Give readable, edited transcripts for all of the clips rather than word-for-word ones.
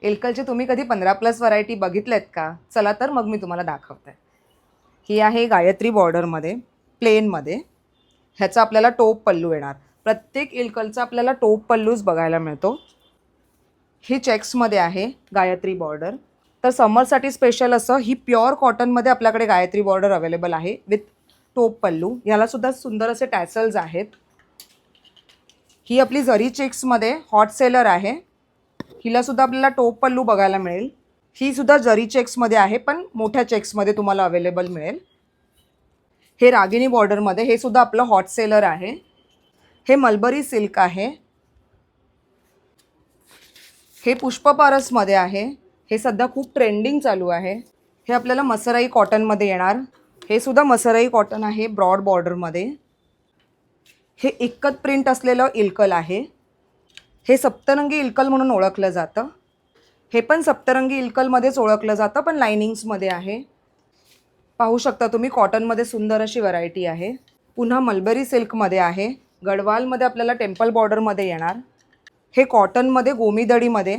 इल्कलचे तुम्ही कधी 15+ व्हरायटी बघितल्यात का? चला तर मग मी तुम्हाला दाखवते. ही आहे गायत्री बॉर्डरमध्ये, प्लेनमध्ये. ह्याचा आपल्याला टोप पल्लू येणार. प्रत्येक इल्कलचा आपल्याला टोप पल्लूच बघायला मिळतो. ही चेक्समध्ये आहे गायत्री बॉर्डर. तर समरसाठी स्पेशल असं ही प्युअर कॉटनमध्ये आपल्याकडे गायत्री बॉर्डर अवेलेबल आहे विथ टोप पल्लू. याला सुद्धा सुंदर असे टॅसल्स आहेत. ही आपली जरी चेक्समध्ये हॉट सेलर आहे. हिला सुद्धा आपल्याला टोप पल्लू बघायला मिळेल. ही सुद्धा जरी चेक्समध्ये आहे पण मोठ्या चेक्समध्ये तुम्हाला अवेलेबल मिळेल. हे रागिनी बॉर्डरमध्ये, हे सुद्धा आपलं हॉट सेलर आहे. हे मलबरी सिल्क आहे. हे पुष्पपारसमध्ये आहे. हे सध्या खूप ट्रेंडिंग चालू आहे. हे आपल्याला मसराई कॉटनमध्ये येणार. हे सुद्धा मसराई कॉटन आहे ब्रॉड बॉर्डरमध्ये. हे इक्कत प्रिंट असलेलं इल्कल आहे. हे सप्तरंगी इल्कल म्हणून ओळखलं जातं. हे पण सप्तरंगी इल्कलमध्येच ओळखलं जातं पण लायनिंग्समध्ये आहे. पाहू शकता तुम्ही कॉटनमध्ये सुंदर अशी व्हरायटी आहे. पुन्हा मलबरी सिल्कमध्ये आहे. गडवालमध्ये आपल्याला टेम्पल बॉर्डरमध्ये येणार. हे कॉटनमध्ये गोमीदडीमध्ये,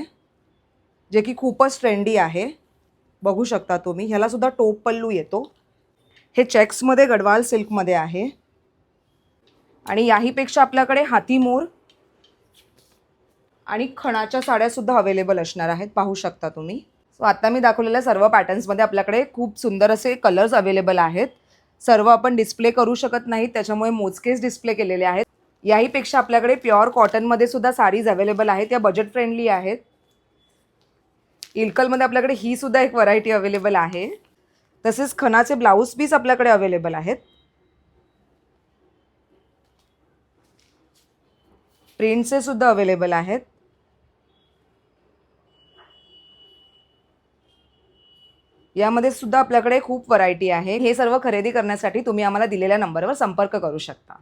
जे की खूपच ट्रेंडी आहे. बघू शकता तुम्ही. ह्याला सुद्धा टोप पल्लू येतो. हे चेक्समध्ये गडवाल सिल्कमध्ये आहे. आणि याहीपेक्षा आपल्याकडे हातीमोर आणि खणाच्या साड्यासुद्धा अवेलेबल असणार आहेत. पाहू शकता तुम्ही. सो आता मी दाखवलेल्या सर्व पॅटर्न्समध्ये आपल्याकडे खूप सुंदर असे कलर्स अवेलेबल आहेत. सर्व आपण डिस्प्ले करू शकत नाहीत, त्याच्यामुळे मोजकेच डिस्प्ले केलेले आहेत. याहीपेक्षा आपल्याकडे प्युअर कॉटनमध्ये सुद्धा साडीज अवेलेबल आहेत. या बजेट फ्रेंडली आहेत. इल्कलमध्ये आपल्याकडे ही सुद्धा एक व्हरायटी अवेलेबल आहे. तसेच खणाचे ब्लाऊज पीस आपल्याकडे अवेलेबल आहेत. प्रिंटचे सुद्धा अवेलेबल आहेत. यामध्ये सुद्धा आपल्याकडे खूप व्हरायटी आहे. हे सर्व खरेदी करण्यासाठी तुम्ही आम्हाला दिलेल्या नंबरवर संपर्क करू शकता.